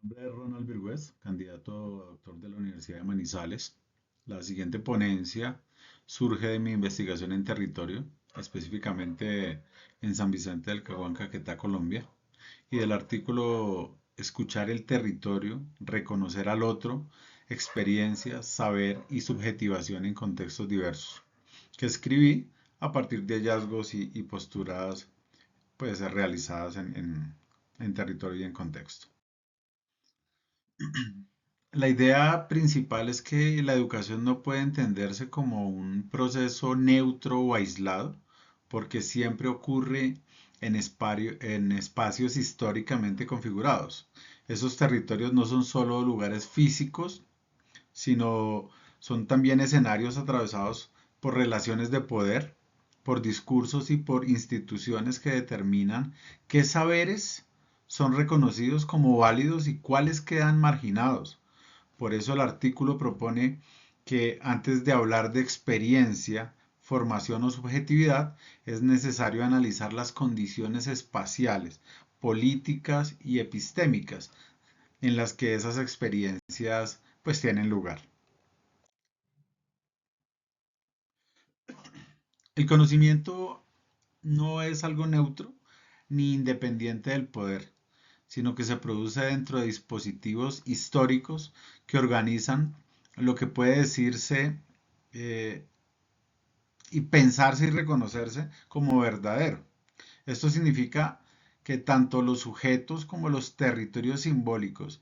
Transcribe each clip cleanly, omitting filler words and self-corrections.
Mi nombre es Ronald Virgüez, candidato a doctor de la Universidad de Manizales. La siguiente ponencia surge de mi investigación en territorio, específicamente en San Vicente del Caguán, Caquetá, Colombia, y del artículo Escuchar el territorio, reconocer al otro, experiencia, saber y subjetivación en contextos diversos, que escribí a partir de hallazgos y posturas pues, realizadas en territorio y en contexto. La idea principal es que la educación no puede entenderse como un proceso neutro o aislado, porque siempre ocurre en espacios históricamente configurados. Esos territorios no son solo lugares físicos, sino son también escenarios atravesados por relaciones de poder, por discursos y por instituciones que determinan qué saberes son reconocidos como válidos y cuáles quedan marginados. Por eso el artículo propone que antes de hablar de experiencia, formación o subjetividad, es necesario analizar las condiciones espaciales, políticas y epistémicas en las que esas experiencias pues tienen lugar. El conocimiento no es algo neutro ni independiente del poder, sino que se produce dentro de dispositivos históricos que organizan lo que puede decirse eh, y pensarse y reconocerse como verdadero. Esto significa que tanto los sujetos como los territorios simbólicos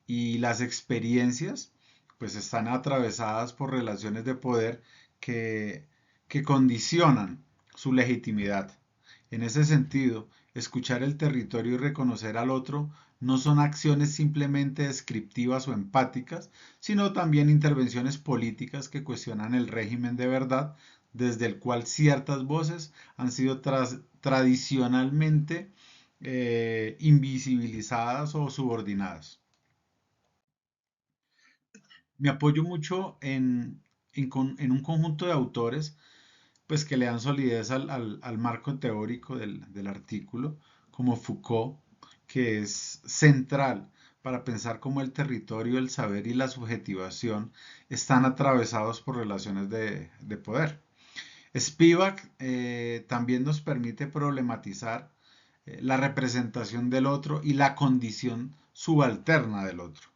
y las experiencias pues están atravesadas por relaciones de poder que, que condicionan su legitimidad. En ese sentido, escuchar el territorio y reconocer al otro no son acciones simplemente descriptivas o empáticas, sino también intervenciones políticas que cuestionan el régimen de verdad desde el cual ciertas voces han sido tradicionalmente invisibilizadas o subordinadas. Me apoyo mucho en un conjunto de autores pues, que le dan solidez al marco teórico del artículo, como Foucault, que es central para pensar cómo el territorio, el saber y la subjetivación están atravesados por relaciones de poder. Spivak también nos permite problematizar la representación del otro y la condición subalterna del otro.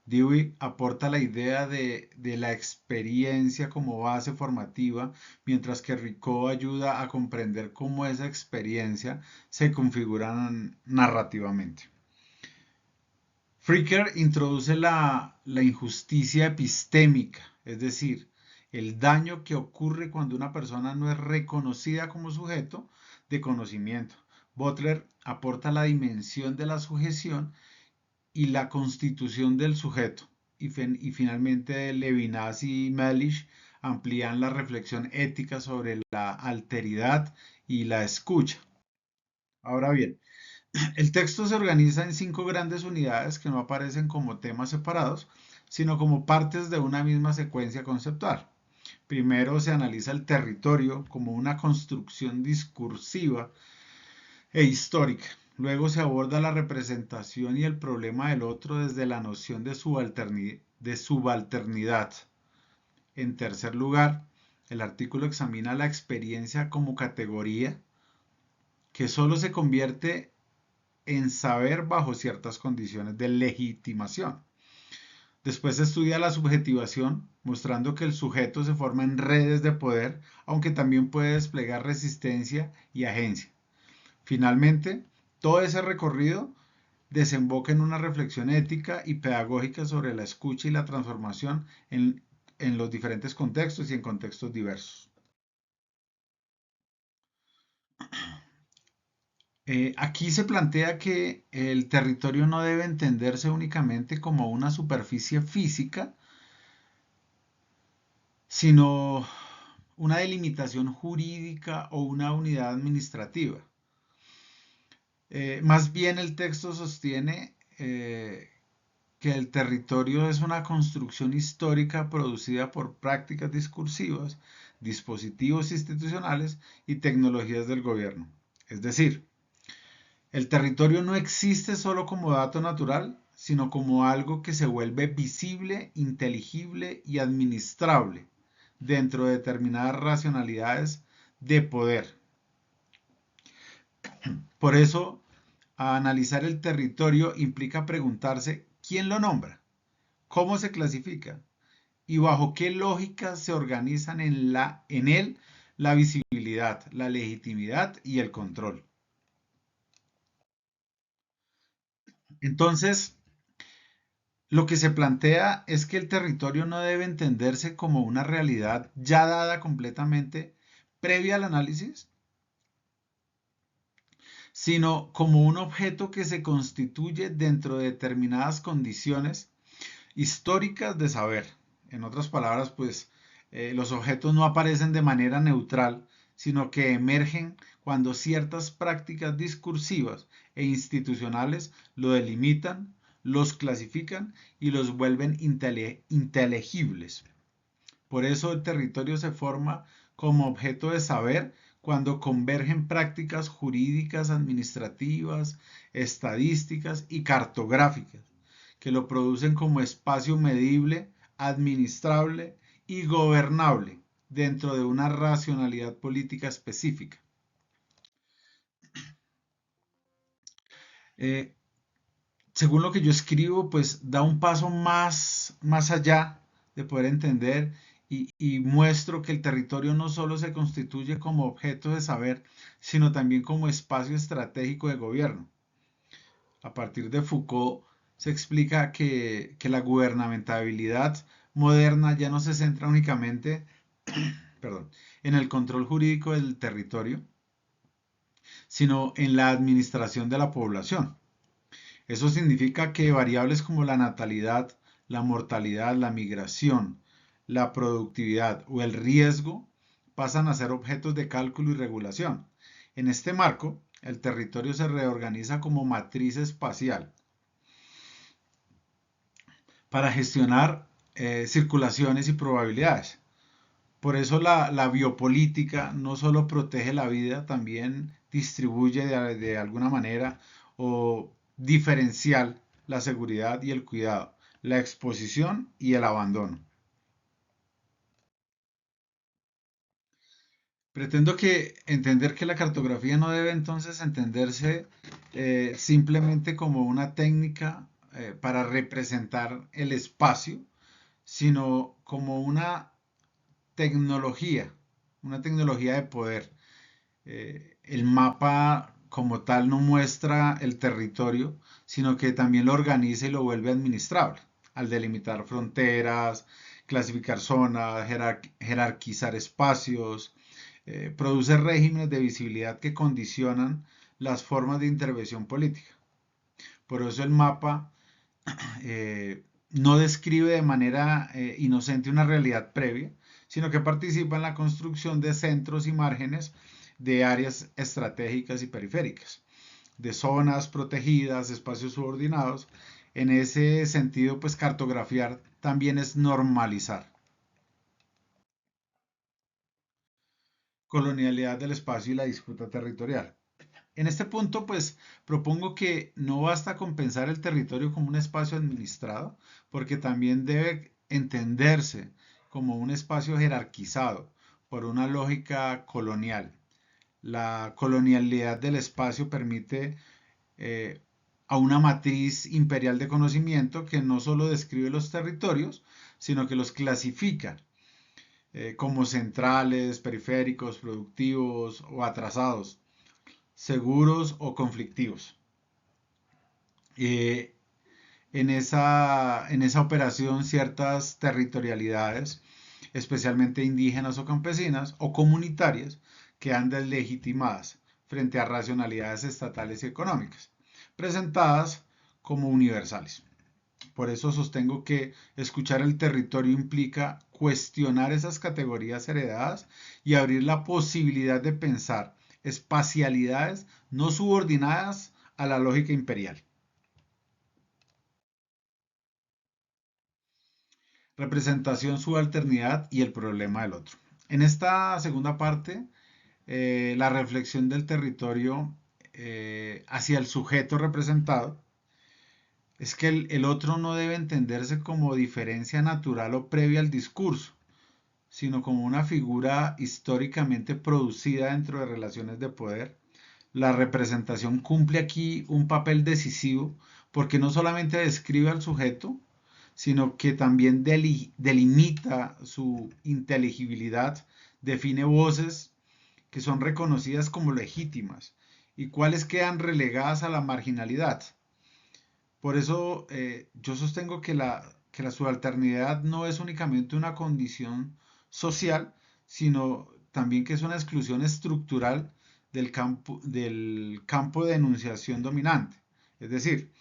Dewey aporta la idea de la experiencia como base formativa, mientras que Ricoeur ayuda a comprender cómo esa experiencia se configura narrativamente. Fricker introduce la injusticia epistémica, es decir, el daño que ocurre cuando una persona no es reconocida como sujeto de conocimiento. Butler aporta la dimensión de la sujeción y la constitución del sujeto. Y finalmente Levinas y Melish amplían la reflexión ética sobre la alteridad y la escucha. Ahora bien, el texto se organiza en 5 grandes unidades que no aparecen como temas separados, sino como partes de una misma secuencia conceptual. Primero se analiza el territorio como una construcción discursiva e histórica. Luego se aborda la representación y el problema del otro desde la noción de subalternidad. En tercer lugar, el artículo examina la experiencia como categoría que solo se convierte en saber bajo ciertas condiciones de legitimación. Después se estudia la subjetivación, mostrando que el sujeto se forma en redes de poder, aunque también puede desplegar resistencia y agencia. Finalmente, todo ese recorrido desemboca en una reflexión ética y pedagógica sobre la escucha y la transformación en los diferentes contextos y en contextos diversos. Aquí se plantea que el territorio no debe entenderse únicamente como una superficie física, sino una delimitación jurídica o una unidad administrativa. Más bien el texto sostiene que el territorio es una construcción histórica producida por prácticas discursivas, dispositivos institucionales y tecnologías del gobierno. Es decir, el territorio no existe solo como dato natural, sino como algo que se vuelve visible, inteligible y administrable dentro de determinadas racionalidades de poder. Por eso, analizar el territorio implica preguntarse quién lo nombra, cómo se clasifica y bajo qué lógicas se organizan en él la visibilidad, la legitimidad y el control. Entonces, lo que se plantea es que el territorio no debe entenderse como una realidad ya dada completamente previa al análisis, sino como un objeto que se constituye dentro de determinadas condiciones históricas de saber. En otras palabras, pues los objetos no aparecen de manera neutral, sino que emergen cuando ciertas prácticas discursivas e institucionales lo delimitan, los clasifican y los vuelven inteligibles. Por eso el territorio se forma como objeto de saber cuando convergen prácticas jurídicas, administrativas, estadísticas y cartográficas, que lo producen como espacio medible, administrable y gobernable dentro de una racionalidad política específica. Eh, Según lo que yo escribo, pues da un paso más allá de poder entender y muestro que el territorio no solo se constituye como objeto de saber, sino también como espacio estratégico de gobierno. A partir de Foucault se explica que la gubernamentabilidad moderna ya no se centra únicamente, perdón, en el control jurídico del territorio, sino en la administración de la población. Eso significa que variables como la natalidad, la mortalidad, la migración, la productividad o el riesgo pasan a ser objetos de cálculo y regulación. En este marco, el territorio se reorganiza como matriz espacial para gestionar circulaciones y probabilidades. Por eso la biopolítica no solo protege la vida, también distribuye de alguna manera o diferencial la seguridad y el cuidado, la exposición y el abandono. Pretendo que entender que la cartografía no debe entonces entenderse simplemente como una técnica para representar el espacio, sino como una tecnología de poder. El mapa como tal no muestra el territorio, sino que también lo organiza y lo vuelve administrable, al delimitar fronteras, clasificar zonas, jerarquizar espacios, produce regímenes de visibilidad que condicionan las formas de intervención política. Por eso el mapa no describe de manera inocente una realidad previa, sino que participa en la construcción de centros y márgenes de áreas estratégicas y periféricas, de zonas protegidas, espacios subordinados. En ese sentido, pues cartografiar también es normalizar. Colonialidad del espacio y la disputa territorial. En este punto, pues propongo que no basta con pensar el territorio como un espacio administrado, porque también debe entenderse como un espacio jerarquizado por una lógica colonial. La colonialidad del espacio permite eh, a una matriz imperial de conocimiento que no solo describe los territorios, sino que los clasifica como centrales, periféricos, productivos o atrasados, seguros o conflictivos. Eh, en esa operación ciertas territorialidades, especialmente indígenas o campesinas o comunitarias, quedan deslegitimadas frente a racionalidades estatales y económicas, presentadas como universales. Por eso sostengo que escuchar el territorio implica cuestionar esas categorías heredadas y abrir la posibilidad de pensar espacialidades no subordinadas a la lógica imperial. Representación, subalternidad y el problema del otro. En esta segunda parte, la reflexión del territorio hacia el sujeto representado es que el otro no debe entenderse como diferencia natural o previa al discurso, sino como una figura históricamente producida dentro de relaciones de poder. La representación cumple aquí un papel decisivo porque no solamente describe al sujeto, sino que también delimita su inteligibilidad, define voces que son reconocidas como legítimas y cuáles quedan relegadas a la marginalidad. Por eso yo sostengo que la subalternidad no es únicamente una condición social, sino también que es una exclusión estructural del campo de enunciación dominante. Es decir,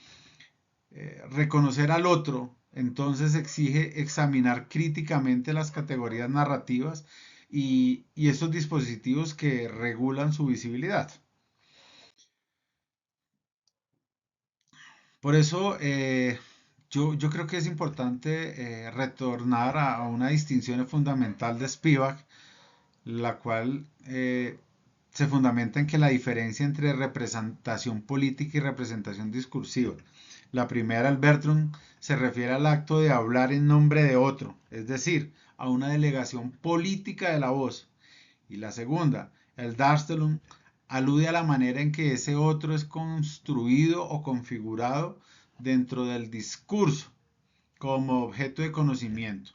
reconocer al otro entonces exige examinar críticamente las categorías narrativas y estos dispositivos que regulan su visibilidad. Por eso yo creo que es importante retornar a una distinción fundamental de Spivak, la cual se fundamenta en que la diferencia entre representación política y representación discursiva. La primera, el Bertrand, se refiere al acto de hablar en nombre de otro, es decir, a una delegación política de la voz. Y la segunda, el Darstellung, alude a la manera en que ese otro es construido o configurado dentro del discurso como objeto de conocimiento.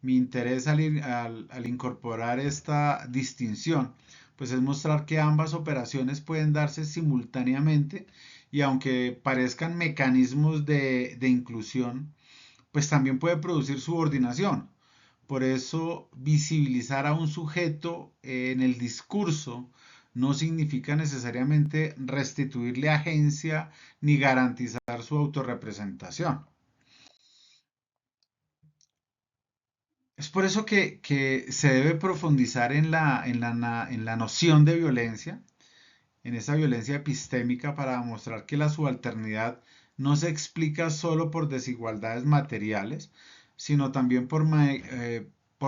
Mi interés al incorporar esta distinción, pues es mostrar que ambas operaciones pueden darse simultáneamente y aunque parezcan mecanismos de inclusión, pues también puede producir subordinación. Por eso, visibilizar a un sujeto en el discurso no significa necesariamente restituirle agencia ni garantizar su autorrepresentación. Es por eso que se debe profundizar en la noción de violencia, en esa violencia epistémica para mostrar que la subalternidad no se explica solo por desigualdades materiales, sino también por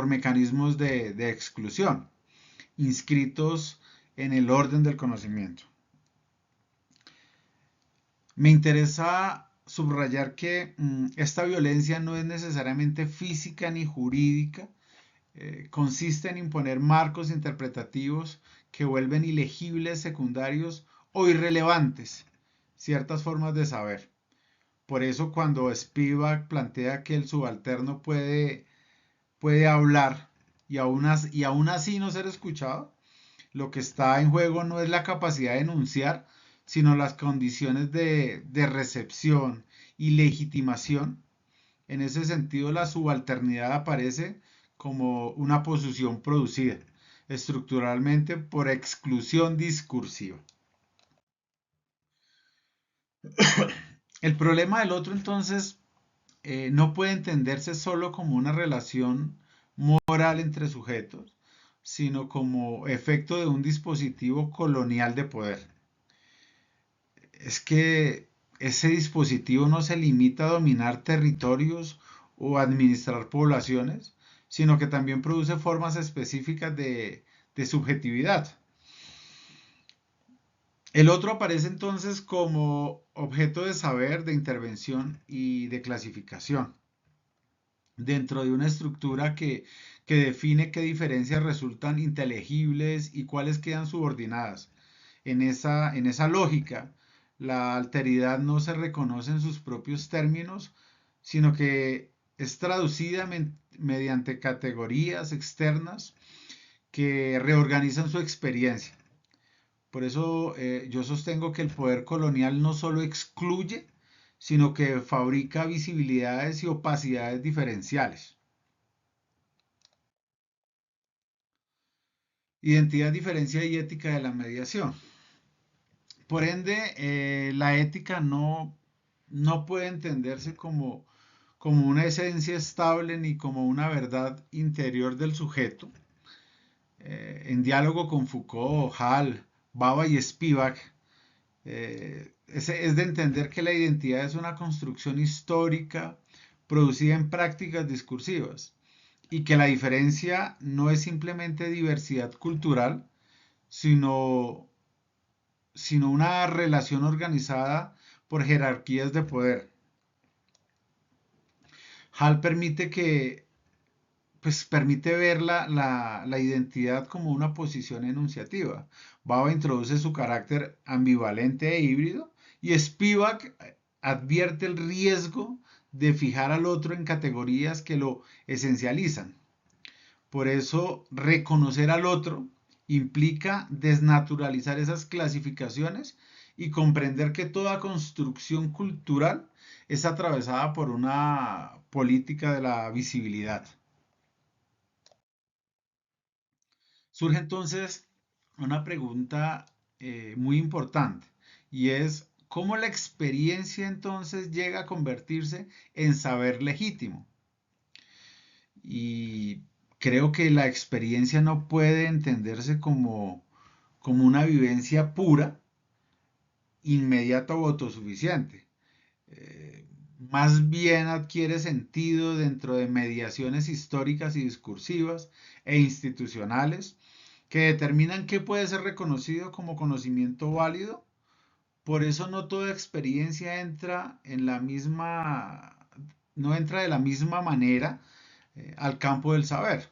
mecanismos de exclusión, inscritos en el orden del conocimiento. Me interesa subrayar que esta violencia no es necesariamente física ni jurídica, consiste en imponer marcos interpretativos que vuelven ilegibles, secundarios o irrelevantes ciertas formas de saber. Por eso cuando Spivak plantea que el subalterno puede hablar y aún así no ser escuchado, lo que está en juego no es la capacidad de enunciar, sino las condiciones de recepción y legitimación. En ese sentido, la subalternidad aparece como una posición producida estructuralmente por exclusión discursiva. El problema del otro, entonces, no puede entenderse solo como una relación moral entre sujetos, sino como efecto de un dispositivo colonial de poder. Es que ese dispositivo no se limita a dominar territorios o administrar poblaciones, sino que también produce formas específicas de subjetividad. El otro aparece entonces como objeto de saber, de intervención y de clasificación, dentro de una estructura que define qué diferencias resultan inteligibles y cuáles quedan subordinadas. En esa lógica, la alteridad no se reconoce en sus propios términos, sino que es traducida mediante categorías externas que reorganizan su experiencia. Por eso yo sostengo que el poder colonial no solo excluye, sino que fabrica visibilidades y opacidades diferenciales. Identidad, diferencia y ética de la mediación. Por ende, la ética no puede entenderse como una esencia estable ni como una verdad interior del sujeto. En diálogo con Foucault, Hall, Baba y Spivak, es de entender que la identidad es una construcción histórica producida en prácticas discursivas y que la diferencia no es simplemente diversidad cultural, sino, sino una relación organizada por jerarquías de poder. Hall permite ver la identidad como una posición enunciativa. Bauer introduce su carácter ambivalente e híbrido y Spivak advierte el riesgo de fijar al otro en categorías que lo esencializan. Por eso, reconocer al otro implica desnaturalizar esas clasificaciones y comprender que toda construcción cultural es atravesada por una política de la visibilidad. Surge entonces una pregunta muy importante y es, ¿cómo la experiencia entonces llega a convertirse en saber legítimo? Y creo que la experiencia no puede entenderse como una vivencia pura, inmediata o autosuficiente. Más bien adquiere sentido dentro de mediaciones históricas y discursivas e institucionales que determinan qué puede ser reconocido como conocimiento válido. Por eso no toda experiencia no entra de la misma manera al campo del saber.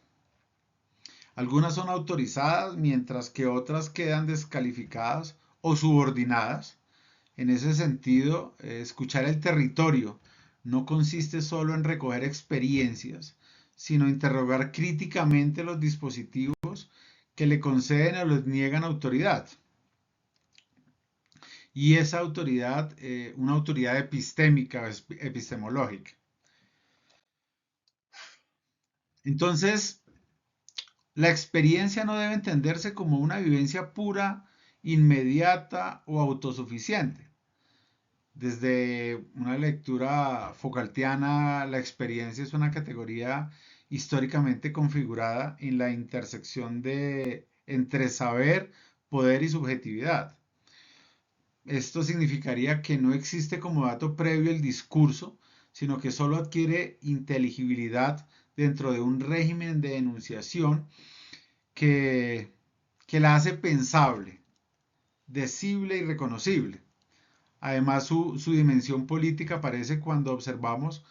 Algunas son autorizadas, mientras que otras quedan descalificadas o subordinadas. En ese sentido, escuchar el territorio no consiste solo en recoger experiencias, sino interrogar críticamente los dispositivos que le conceden o les niegan autoridad. Y esa autoridad, una autoridad epistémica, epistemológica. Entonces, la experiencia no debe entenderse como una vivencia pura, inmediata o autosuficiente. Desde una lectura Foucaultiana, la experiencia es una categoría históricamente configurada en la intersección entre saber, poder y subjetividad. Esto significaría que no existe como dato previo el discurso, sino que solo adquiere inteligibilidad dentro de un régimen de enunciación que, que la hace pensable, decible y reconocible. Además, su dimensión política aparece cuando observamos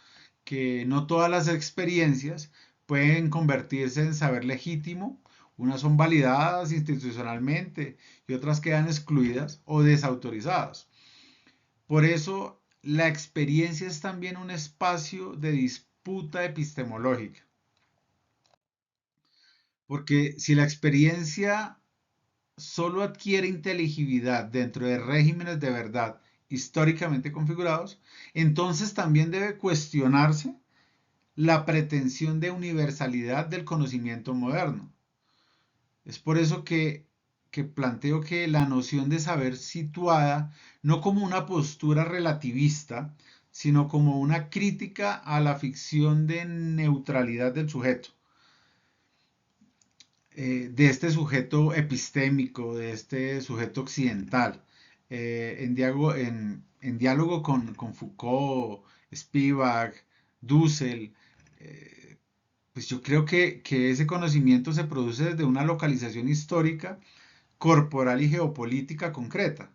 que no todas las experiencias pueden convertirse en saber legítimo. Unas son validadas institucionalmente y otras quedan excluidas o desautorizadas. Por eso, la experiencia es también un espacio de disputa epistemológica. Porque si la experiencia solo adquiere inteligibilidad dentro de regímenes de verdad históricamente configurados, entonces también debe cuestionarse la pretensión de universalidad del conocimiento moderno. Es por eso que planteo que la noción de saber situada no como una postura relativista, sino como una crítica a la ficción de neutralidad del sujeto, de este sujeto epistémico, de este sujeto occidental, en diálogo con Foucault, Spivak, Dussel, pues yo creo que ese conocimiento se produce desde una localización histórica, corporal y geopolítica concreta.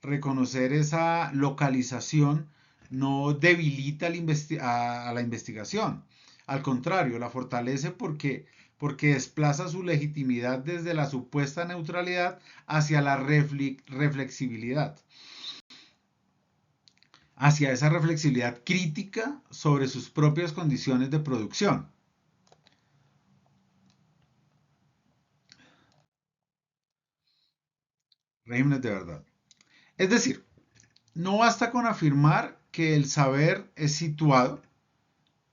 Reconocer esa localización no debilita a la investigación, al contrario, la fortalece porque desplaza su legitimidad desde la supuesta neutralidad hacia la reflexibilidad, hacia esa reflexibilidad crítica sobre sus propias condiciones de producción. Regímenes de verdad. Es decir, no basta con afirmar que el saber es situado,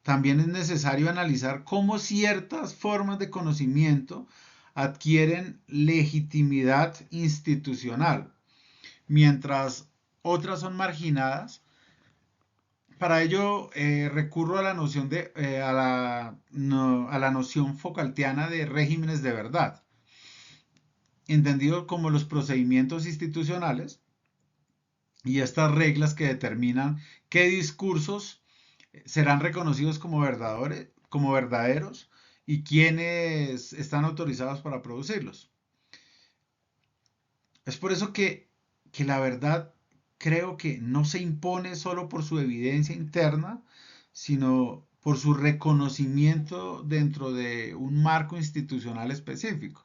también es necesario analizar cómo ciertas formas de conocimiento adquieren legitimidad institucional, mientras otras son marginadas. Para ello recurro a la noción a la noción Foucaultiana de regímenes de verdad, entendido como los procedimientos institucionales y estas reglas que determinan qué discursos serán reconocidos como verdaderos y quiénes están autorizados para producirlos. Es por eso que la verdad creo que no se impone solo por su evidencia interna, sino por su reconocimiento dentro de un marco institucional específico.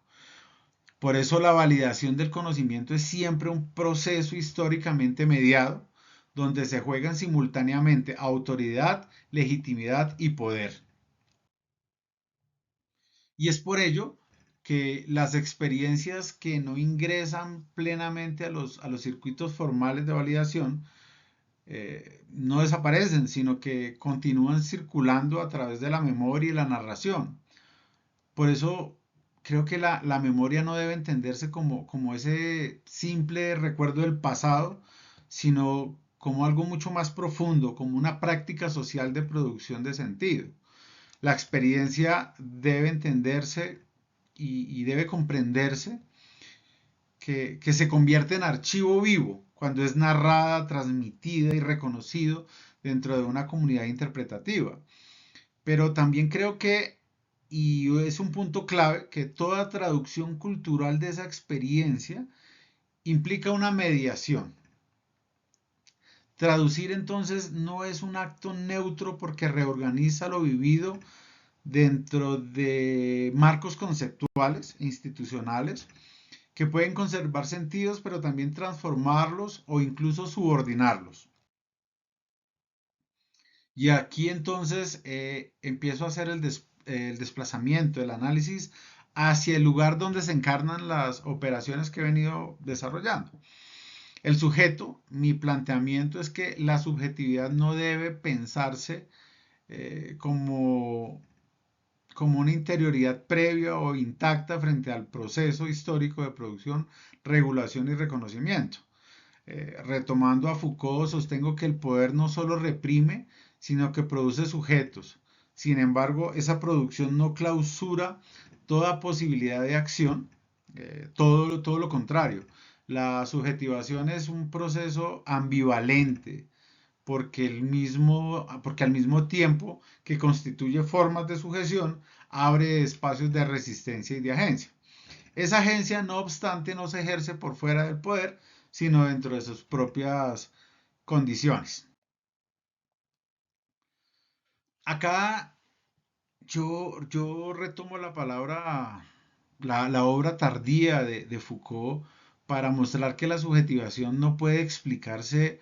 Por eso la validación del conocimiento es siempre un proceso históricamente mediado, donde se juegan simultáneamente autoridad, legitimidad y poder. Y es por ello que las experiencias que no ingresan plenamente a los circuitos formales de validación no desaparecen, sino que continúan circulando a través de la memoria y la narración. Por eso creo que la memoria no debe entenderse como ese simple recuerdo del pasado, sino como algo mucho más profundo, como una práctica social de producción de sentido. La experiencia debe entenderse y debe comprenderse que se convierte en archivo vivo cuando es narrada, transmitida y reconocido dentro de una comunidad interpretativa. Pero también creo que, y es un punto clave, que toda traducción cultural de esa experiencia implica una mediación. Traducir entonces no es un acto neutro porque reorganiza lo vivido dentro de marcos conceptuales e institucionales que pueden conservar sentidos, pero también transformarlos o incluso subordinarlos. Y aquí entonces empiezo a hacer el desplazamiento, el análisis hacia el lugar donde se encarnan las operaciones que he venido desarrollando. El sujeto, mi planteamiento es que la subjetividad no debe pensarse como una interioridad previa o intacta frente al proceso histórico de producción, regulación y reconocimiento. Retomando a Foucault, sostengo que el poder no solo reprime, sino que produce sujetos. Sin embargo, esa producción no clausura toda posibilidad de acción, todo lo contrario. La subjetivación es un proceso ambivalente, porque al mismo tiempo que constituye formas de sujeción, abre espacios de resistencia y de agencia. Esa agencia, no obstante, no se ejerce por fuera del poder, sino dentro de sus propias condiciones. Acá yo retomo la palabra, la obra tardía de Foucault para mostrar que la subjetivación no puede explicarse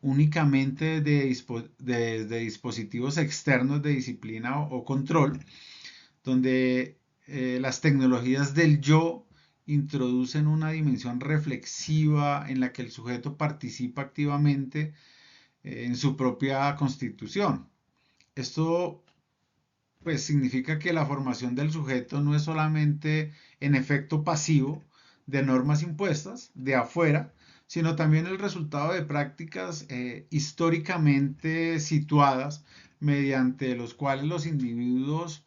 únicamente de dispositivos externos de disciplina o control, donde las tecnologías del yo introducen una dimensión reflexiva en la que el sujeto participa activamente en su propia constitución. Esto pues significa que la formación del sujeto no es solamente en efecto pasivo de normas impuestas de afuera, sino también el resultado de prácticas históricamente situadas mediante los cuales los individuos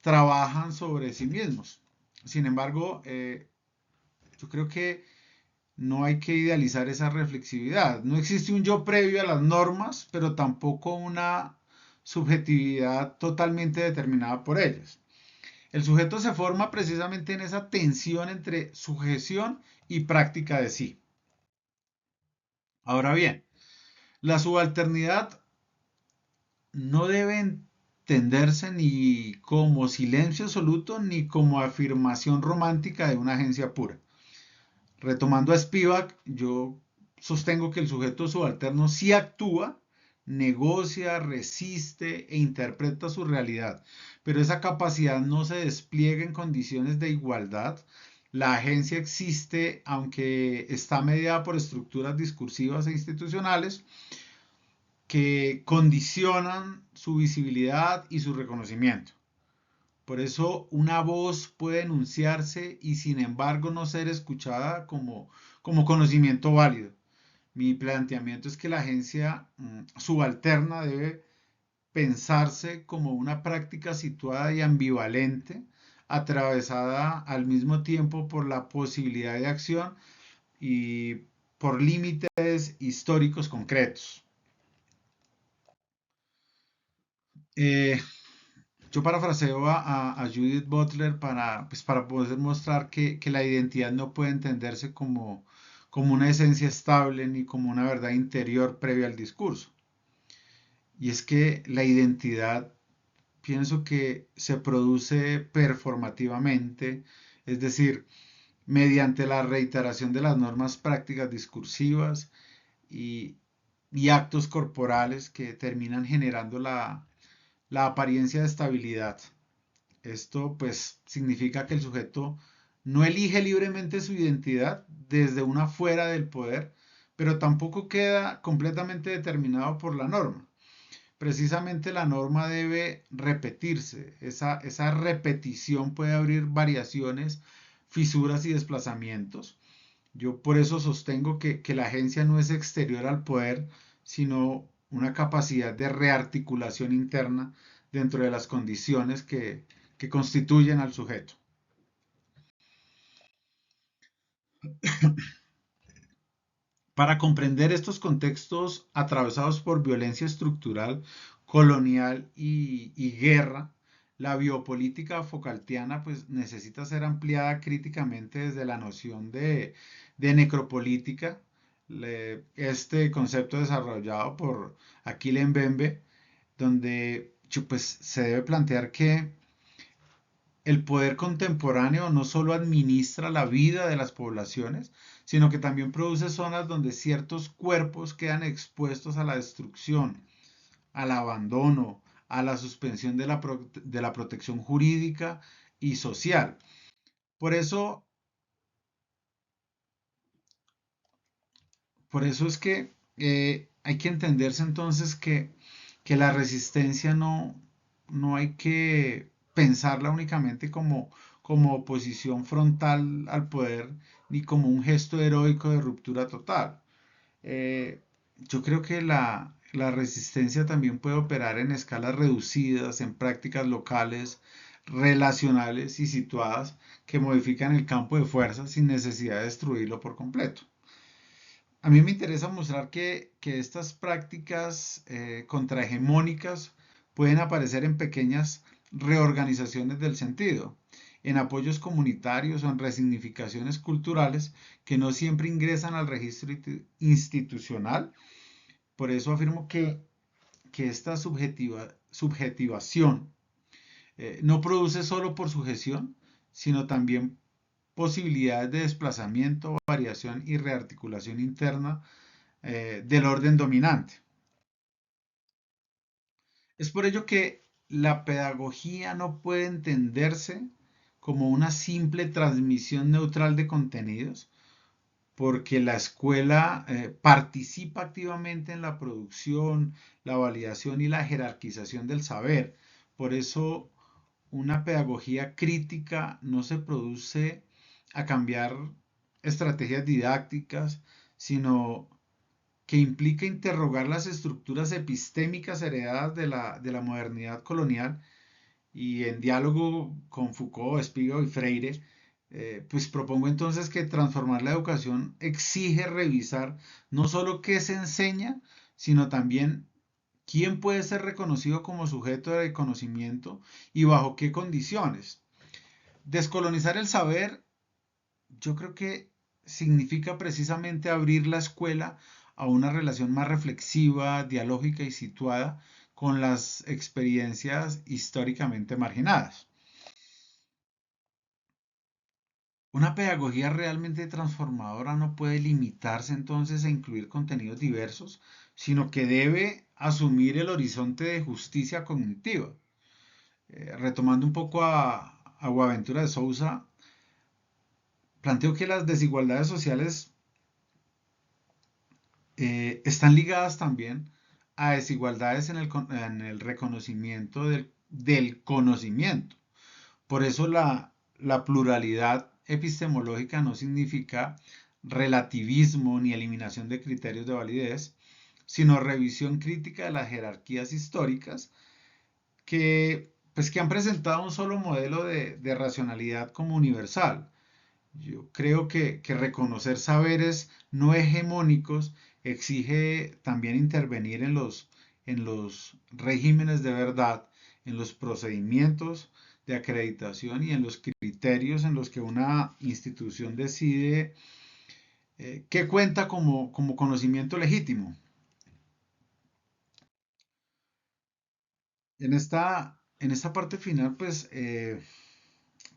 trabajan sobre sí mismos. Sin embargo, yo creo que no hay que idealizar esa reflexividad. No existe un yo previo a las normas, pero tampoco una subjetividad totalmente determinada por ellas. El sujeto se forma precisamente en esa tensión entre sujeción y práctica de sí. Ahora bien, la subalternidad no debe entenderse ni como silencio absoluto ni como afirmación romántica de una agencia pura. Retomando a Spivak, yo sostengo que el sujeto subalterno sí actúa, negocia, resiste e interpreta su realidad, pero esa capacidad no se despliega en condiciones de igualdad. La agencia existe aunque está mediada por estructuras discursivas e institucionales que condicionan su visibilidad y su reconocimiento. Por eso una voz puede enunciarse y sin embargo no ser escuchada como conocimiento válido. Mi planteamiento es que la agencia subalterna debe pensarse como una práctica situada y ambivalente, atravesada al mismo tiempo por la posibilidad de acción y por límites históricos concretos. Eh, Yo parafraseo a Judith Butler para poder mostrar que la identidad no puede entenderse como una esencia estable ni como una verdad interior previa al discurso. Y es que la identidad pienso que se produce performativamente, es decir, mediante la reiteración de las normas prácticas discursivas y, y actos corporales que terminan generando la apariencia de estabilidad. Esto pues significa que el sujeto no elige libremente su identidad desde una fuera del poder, pero tampoco queda completamente determinado por la norma. Precisamente la norma debe repetirse. Esa repetición puede abrir variaciones, fisuras y desplazamientos. Yo por eso sostengo que la agencia no es exterior al poder, sino una capacidad de rearticulación interna dentro de las condiciones que constituyen al sujeto. Para comprender estos contextos atravesados por violencia estructural, colonial y guerra, la biopolítica Foucaultiana pues, necesita ser ampliada críticamente desde la noción de necropolítica, este concepto desarrollado por Achille Mbembe, donde pues, se debe plantear que el poder contemporáneo no solo administra la vida de las poblaciones, sino que también produce zonas donde ciertos cuerpos quedan expuestos a la destrucción, al abandono, a la suspensión de la protección jurídica y social. Por eso, por eso es que hay que entenderse entonces que la resistencia no hay que pensarla únicamente como oposición frontal al poder ni como un gesto heroico de ruptura total. Yo creo que la resistencia también puede operar en escalas reducidas, en prácticas locales, relacionales y situadas que modifican el campo de fuerza sin necesidad de destruirlo por completo. A mí me interesa mostrar que estas prácticas contrahegemónicas pueden aparecer en pequeñas reorganizaciones del sentido, en apoyos comunitarios o en resignificaciones culturales que no siempre ingresan al registro institucional. Por eso afirmo que esta subjetivación no produce solo por sujeción, sino también posibilidades de desplazamiento, variación y rearticulación interna del orden dominante. Es por ello que la pedagogía no puede entenderse como una simple transmisión neutral de contenidos, porque la escuela participa activamente en la producción, la validación y la jerarquización del saber. Por eso, una pedagogía crítica no se produce a cambiar estrategias didácticas, sino que implica interrogar las estructuras epistémicas heredadas de la modernidad colonial y en diálogo con Foucault, Spigel y Freire, pues propongo entonces que transformar la educación exige revisar no solo qué se enseña, sino también quién puede ser reconocido como sujeto de conocimiento y bajo qué condiciones. Descolonizar el saber, yo creo que significa precisamente abrir la escuela a una relación más reflexiva, dialógica y situada con las experiencias históricamente marginadas. Una pedagogía realmente transformadora no puede limitarse entonces a incluir contenidos diversos, sino que debe asumir el horizonte de justicia cognitiva. Retomando un poco a Boaventura de Sousa, planteo que las desigualdades sociales están ligadas también a desigualdades en el reconocimiento del conocimiento. Por eso la pluralidad epistemológica no significa relativismo ni eliminación de criterios de validez, sino revisión crítica de las jerarquías históricas que han presentado un solo modelo de racionalidad como universal. Yo creo que reconocer saberes no hegemónicos exige también intervenir en los regímenes de verdad, en los procedimientos de acreditación y en los criterios en los que una institución decide ¿Qué cuenta como conocimiento legítimo? En esta parte final, pues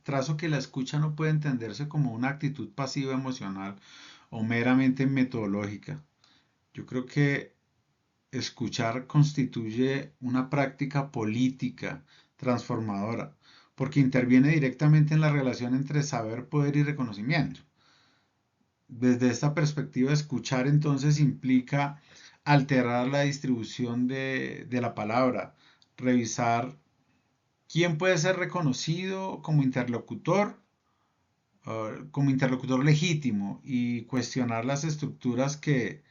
trazo que la escucha no puede entenderse como una actitud pasiva emocional o meramente metodológica. Yo creo que escuchar constituye una práctica política transformadora, porque interviene directamente en la relación entre saber, poder y reconocimiento. Desde esta perspectiva, escuchar entonces implica alterar la distribución de la palabra, revisar quién puede ser reconocido como interlocutor legítimo y cuestionar las estructuras que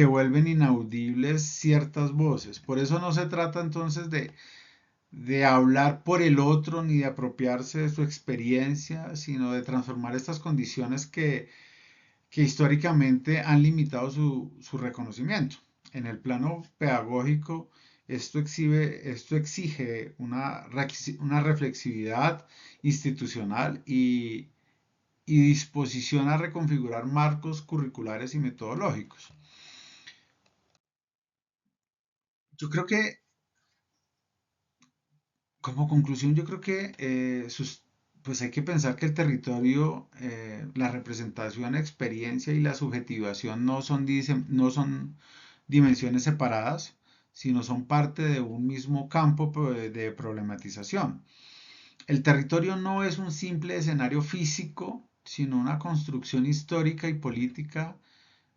vuelven inaudibles ciertas voces. Por eso no se trata entonces de hablar por el otro ni de apropiarse de su experiencia, sino de transformar estas condiciones que históricamente han limitado su reconocimiento. En el plano pedagógico, esto exige una reflexividad institucional y disposición a reconfigurar marcos curriculares y metodológicos. Yo creo que, como conclusión, yo creo que pues hay que pensar que el territorio, la representación, experiencia y la subjetivación no son dimensiones separadas, sino son parte de un mismo campo de problematización. El territorio no es un simple escenario físico, sino una construcción histórica y política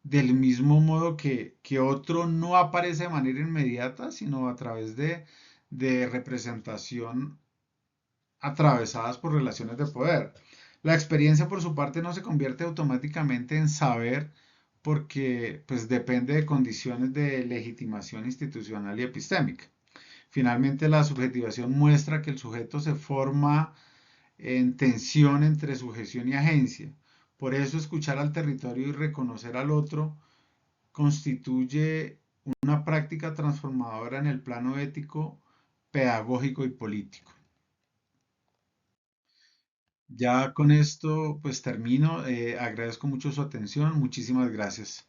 del mismo modo que otro no aparece de manera inmediata, sino a través de representación atravesadas por relaciones de poder. La experiencia, por su parte, no se convierte automáticamente en saber porque pues, depende de condiciones de legitimación institucional y epistémica. Finalmente, la subjetivación muestra que el sujeto se forma en tensión entre sujeción y agencia. Por eso, escuchar al territorio y reconocer al otro constituye una práctica transformadora en el plano ético, pedagógico y político. Ya con esto pues termino. Agradezco mucho su atención. Muchísimas gracias.